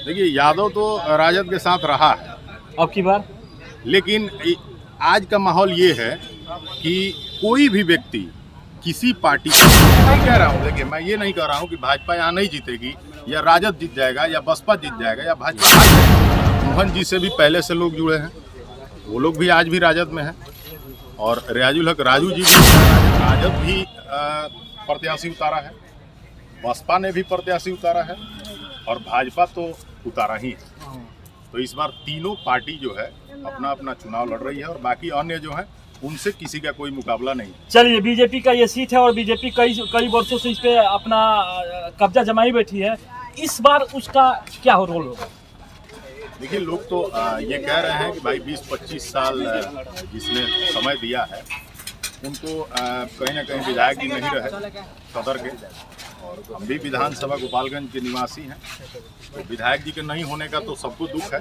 देखिए, यादव तो राजद के साथ रहा है, अब की बार लेकिन आज का माहौल ये है कि कोई भी व्यक्ति किसी पार्टी को नहीं कह रहा हूँ। देखिए, मैं ये नहीं कह रहा हूँ कि भाजपा यहाँ नहीं जीतेगी या राजद जीत जाएगा या बसपा जीत जाएगा या भाजपा हार जाएगा। मोहन जी से भी पहले से लोग जुड़े हैं, वो लोग भी आज भी राजद में हैं और रियाजुल हक राजू जी भी राजद भी प्रत्याशी उतारा है, बसपा ने भी प्रत्याशी उतारा है और भाजपा तो उतारा ही है। तो इस बार तीनों पार्टी जो है अपना अपना चुनाव लड़ रही है और बाकी अन्य जो है उनसे किसी का कोई मुकाबला नहीं। चलिए, बीजेपी का ये सीट है और बीजेपी कई वर्षों से इस पे अपना कब्जा जमाई बैठी है। इस बार उसका क्या रोल होगा? देखिए, लोग तो ये कह रहे हैं कि भाई 20-25 साल जिसने समय दिया है उनको कहीं ना कहीं विधायक जी नहीं रहे सदर के, और हम भी विधानसभा गोपालगंज के निवासी हैं, तो विधायक जी के नहीं होने का तो सबको दुख है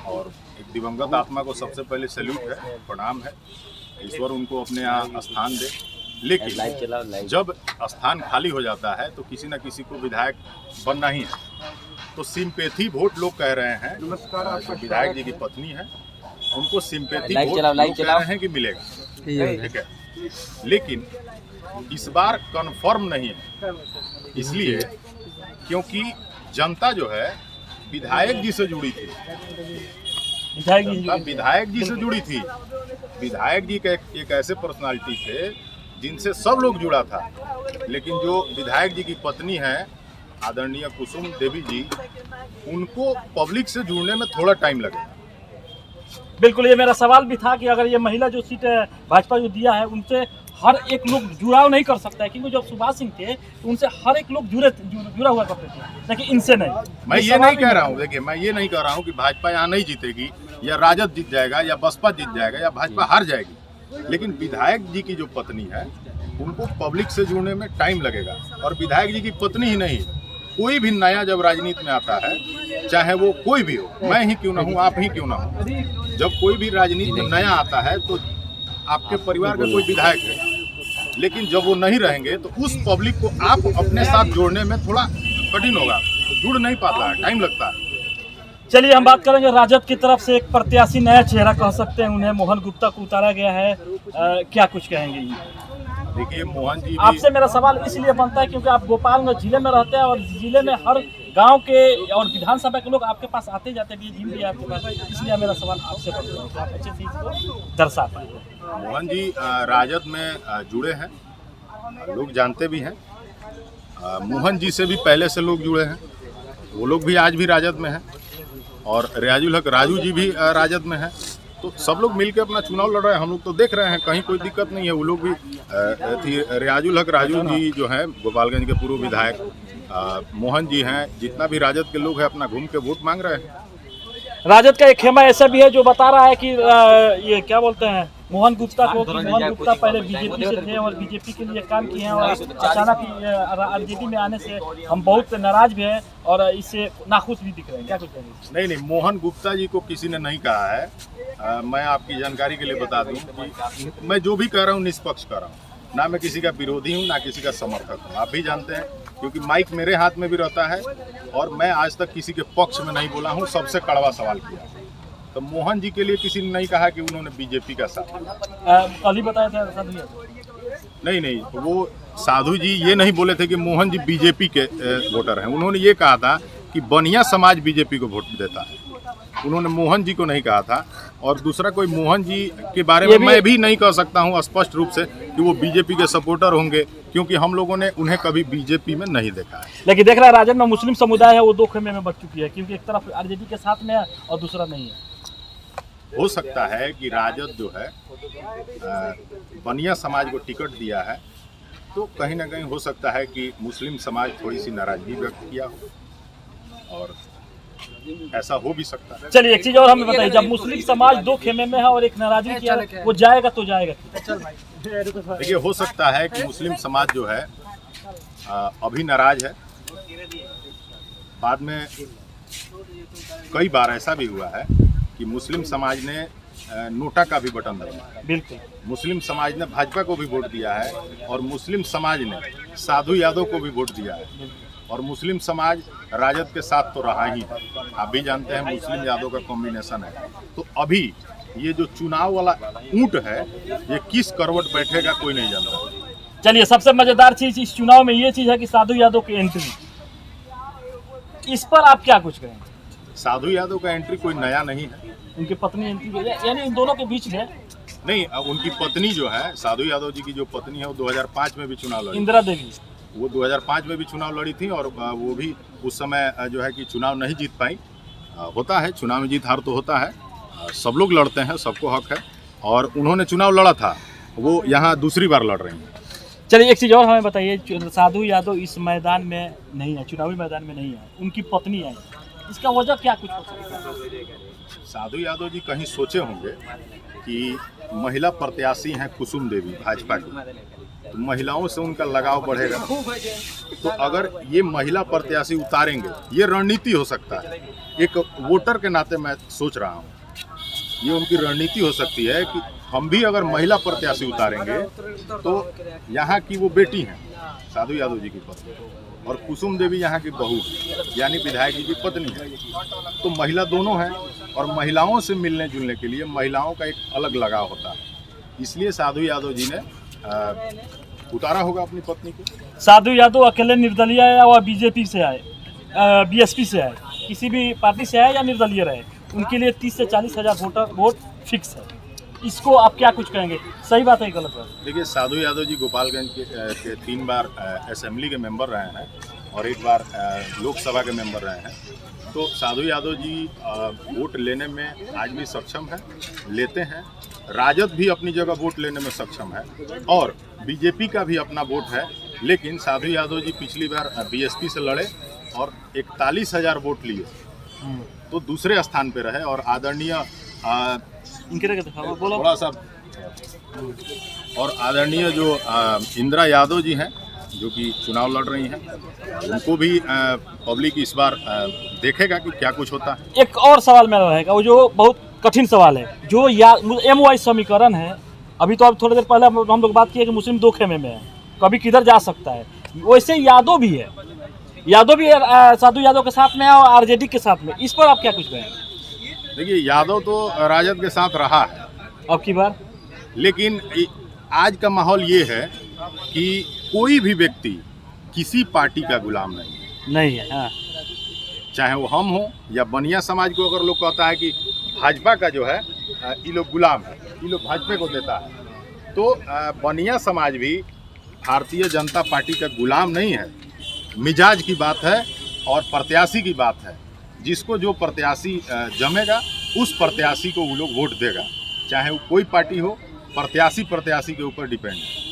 और एक दिवंगत आत्मा को सबसे पहले सैल्यूट है, प्रणाम है, ईश्वर उनको अपने यहाँ स्थान दे। लेकिन जब स्थान खाली हो जाता है तो किसी न किसी को विधायक बनना ही है। तो सिंपैथी वोट लोग कह रहे हैं, जो विधायक जी की पत्नी है उनको सिंपैथी वोट लोग कह रहे हैं कि मिलेगा, ठीक है, लेकिन इस बार कन्फर्म नहीं है, इसलिए क्योंकि जनता जो है विधायक जी से जुड़ी थी, विधायक जी से जुड़ी थी। विधायक जी के एक ऐसे पर्सनालिटी थे जिनसे सब लोग जुड़ा था, लेकिन जो विधायक जी की पत्नी है आदरणीय कुसुम देवी जी, उनको पब्लिक से जुड़ने में थोड़ा टाइम लगेगा। बिल्कुल, ये मेरा सवाल भी था कि अगर ये महिला जो सीट भाजपा जो दिया है उनसे हर एक लोग जुड़ाव नहीं कर सकता है, क्योंकि जब सुभाष सिंह थे तो उनसे हर एक लोग जुड़ा हुआ करते थे, लेकिन इनसे नहीं। मैं ये नहीं कह रहा हूँ, देखिए मैं ये नहीं कह रहा हूँ कि भाजपा यहाँ नहीं जीतेगी या राजद जीत जाएगा या बसपा जीत जाएगा या भाजपा हार जाएगी, लेकिन विधायक जी की जो पत्नी है उनको पब्लिक से जुड़ने में टाइम लगेगा। और विधायक जी की पत्नी ही नहीं, कोई भी नया जब राजनीति में आता है, चाहे वो कोई भी हो, मैं ही क्यों ना हूँ, आप ही क्यों ना हो, जब कोई भी राजनीति में नया आता है तो आपके परिवार का कोई विधायक है, लेकिन जब वो नहीं रहेंगे तो उस पब्लिक को आप अपने साथ जोड़ने में थोड़ा कठिन होगा, तो जुड़ नहीं पाता है, टाइम लगता है। चलिए, हम बात करेंगे राजद की तरफ से एक प्रत्याशी, नया चेहरा कह सकते हैं, उन्हें मोहन गुप्ता को उतारा गया है, क्या कुछ कहेंगे? देखिए, मोहन जी आपसे मेरा सवाल इसलिए बनता है क्योंकि आप गोपालगंज जिले में रहते हैं और जिले में हर गांव के और विधानसभा के लोग आपके पास आते जाते भी, जिम भी आपके पास, इसलिए मेरा सवाल आपसे बनता है कि आप अच्छे चीज को दर्शा पाए। मोहन जी राजद में जुड़े हैं, लोग जानते भी हैं, मोहन जी से भी पहले से लोग जुड़े हैं, वो लोग भी आज भी राजद में हैं और रियाजुल हक राजू जी भी राजद में हैं। तो सब लोग मिलकर अपना चुनाव लड़ रहे हैं, हम लोग तो देख रहे हैं, कहीं कोई दिक्कत नहीं है। वो लोग भी रियाजुल हक राजू जी जो हैं गोपालगंज के पूर्व विधायक, मोहन जी हैं, जितना भी राजद के लोग हैं अपना घूम के वोट मांग रहे हैं। राजद का एक खेमा ऐसा भी है जो बता रहा है कि ये क्या बोलते हैं मोहन गुप्ता को, कि मोहन गुप्ता पहले बीजेपी से थे और बीजेपी के लिए काम किए हैं और अचानक आरजेडी में आने से हम बहुत नाराज भी हैं और इससे नाखुश भी दिख रहे हैं, क्या कुछ कहेंगे? नहीं, मोहन गुप्ता जी को किसी ने नहीं कहा है। मैं आपकी जानकारी के लिए बता दूं कि मैं जो भी कह रहा हूँ निष्पक्ष कर रहा हूँ, ना मैं किसी का विरोधी हूँ ना किसी का समर्थक हूँ, आप भी जानते हैं, क्योंकि माइक मेरे हाथ में भी रहता है और मैं आज तक किसी के पक्ष में नहीं बोला हूँ, सबसे कड़वा सवाल किया। तो मोहन जी के लिए किसी ने नहीं कहा कि उन्होंने बीजेपी का साथ, कल ही बताया था नहीं, वो साधु जी ये नहीं बोले थे कि मोहन जी बीजेपी के वोटर हैं, उन्होंने ये कहा था कि बनिया समाज बीजेपी को वोट देता है, उन्होंने मोहन जी को नहीं कहा था। और दूसरा, कोई मोहन जी के बारे में मैं भी नहीं कह सकता हूं स्पष्ट रूप से कि वो बीजेपी के सपोर्टर होंगे, क्योंकि हम लोगों ने उन्हें कभी बीजेपी में नहीं देखा है। लेकिन देख रहा है राजद में मुस्लिम समुदाय है, वो दो खेमे में बच चुकी है, क्योंकि एक तरफ आरजेडी के साथ में है और दूसरा नहीं है। हो सकता है कि राजद जो है बनिया समाज को टिकट दिया है, तो कहीं ना कहीं हो सकता है कि मुस्लिम समाज थोड़ी सी नाराजगी व्यक्त किया हो, और ऐसा हो भी सकता है। चलिए, एक चीज और हमें बताइए, जब मुस्लिम समाज दो खेमे में है और एक नाराजगी किया, वो जाएगा तो जाएगा? देखिए, हो सकता है कि मुस्लिम समाज जो है अभी नाराज है, बाद में कई बार ऐसा भी हुआ है कि मुस्लिम समाज ने नोटा का भी बटन दबाया, बिल्कुल, मुस्लिम समाज ने भाजपा को भी वोट दिया है और मुस्लिम समाज ने साधु यादव को भी वोट दिया है। और मुस्लिम समाज राजद के साथ तो रहा ही है। आप भी जानते हैं मुस्लिम यादव का कॉम्बिनेशन है। तो अभी ये जो चुनाव वाला ऊंट है ये किस करवट बैठेगा कोई नहीं जानता। चलिए, सबसे मजेदार चीज इस चुनाव में ये चीज है कि साधु यादव की एंट्री, इस पर आप क्या कुछ कहेंगे? साधु यादव का एंट्री कोई नया नहीं है। उनकी पत्नी एंट्री, यानी इन दोनों के बीच में नहीं, उनकी पत्नी जो है, साधु यादव जी की जो पत्नी है वो 2005 में भी चुनाव लड़ी। इंदिरा देवी, वो 2005 में भी चुनाव लड़ी थी और वो भी उस समय जो है कि चुनाव नहीं जीत पाई। होता है, चुनाव में जीत हार तो होता है, सब लोग लड़ते हैं, सबको हक है। और उन्होंने चुनाव लड़ा था, वो यहाँ दूसरी बार लड़ रही हैं। चलिए एक चीज़ और हमें बताइए, साधु यादव इस मैदान में नहीं है, चुनावी मैदान में नहीं है, उनकी पत्नी है, इसका वजह क्या कुछ हो सकता है? साधु यादव जी कहीं सोचे होंगे कि महिला प्रत्याशी हैं कुसुम देवी भाजपा की, तो महिलाओं से उनका लगाव बढ़ेगा। तो अगर ये महिला प्रत्याशी उतारेंगे, ये रणनीति हो सकता है। एक वोटर के नाते मैं सोच रहा हूँ ये उनकी रणनीति हो सकती है कि हम भी अगर महिला प्रत्याशी उतारेंगे तो यहाँ की वो बेटी हैं साधु यादव जी की पत्नी, और कुसुम देवी यहाँ की बहू यानी विधायक जी की पत्नी है, तो महिला दोनों हैं और महिलाओं से मिलने जुलने के लिए महिलाओं का एक अलग लगाव होता है, इसलिए साधु यादव जी ने उतारा होगा अपनी पत्नी को। साधु यादव अकेले निर्दलीय आए या बीजेपी से आए, बीएसपी से आए, किसी भी पार्टी से आए या निर्दलीय रहे, उनके लिए 30 से 40 हज़ार वोट फिक्स है। इसको आप क्या कुछ कहेंगे, सही बात है गलत बात? देखिए, साधु यादव जी गोपालगंज के 3 बार असेंबली के मेंबर रहे हैं और 1 बार लोकसभा के मेंबर रहे हैं। तो साधु यादव जी वोट लेने में आज भी सक्षम है, लेते हैं। राजद भी अपनी जगह वोट लेने में सक्षम है और बीजेपी का भी अपना वोट है, लेकिन साधु यादव जी पिछली बार बीएसपी से लड़े और 41,000 वोट लिए, तो दूसरे स्थान पे रहे। और आदरणीय थोड़ा सा और आदरणीय जो इंदिरा यादव जी हैं जो कि चुनाव लड़ रही हैं, उनको भी पब्लिक इस बार देखेगा कि क्या कुछ होता है। एक और सवाल मेरा रहेगा, वो जो बहुत कठिन सवाल है, जो MY समीकरण है। अभी तो अब थोड़ी देर पहले हम लोग बात किए कि मुस्लिम 2 खेमे में है, कभी किधर जा सकता है, वैसे यादव भी है, यादव भी साधु यादव के साथ में है और आरजेडी के साथ में, इस पर आप क्या कुछ कहेंगे? देखिए, यादव तो राजद के साथ रहा है अब की बार, लेकिन आज का माहौल ये है कि कोई भी व्यक्ति किसी पार्टी का गुलाम नहीं है। हाँ। चाहे वो हम हो या बनिया समाज को अगर लोग कहता है कि भाजपा का जो है ये लोग गुलाम है, ये लोग भाजपा को देता है, तो बनिया समाज भी भारतीय जनता पार्टी का गुलाम नहीं है। मिजाज की बात है और प्रत्याशी की बात है, जिसको जो प्रत्याशी जमेगा उस प्रत्याशी को वो लोग वोट देगा, चाहे वो कोई पार्टी हो, प्रत्याशी के ऊपर डिपेंड है।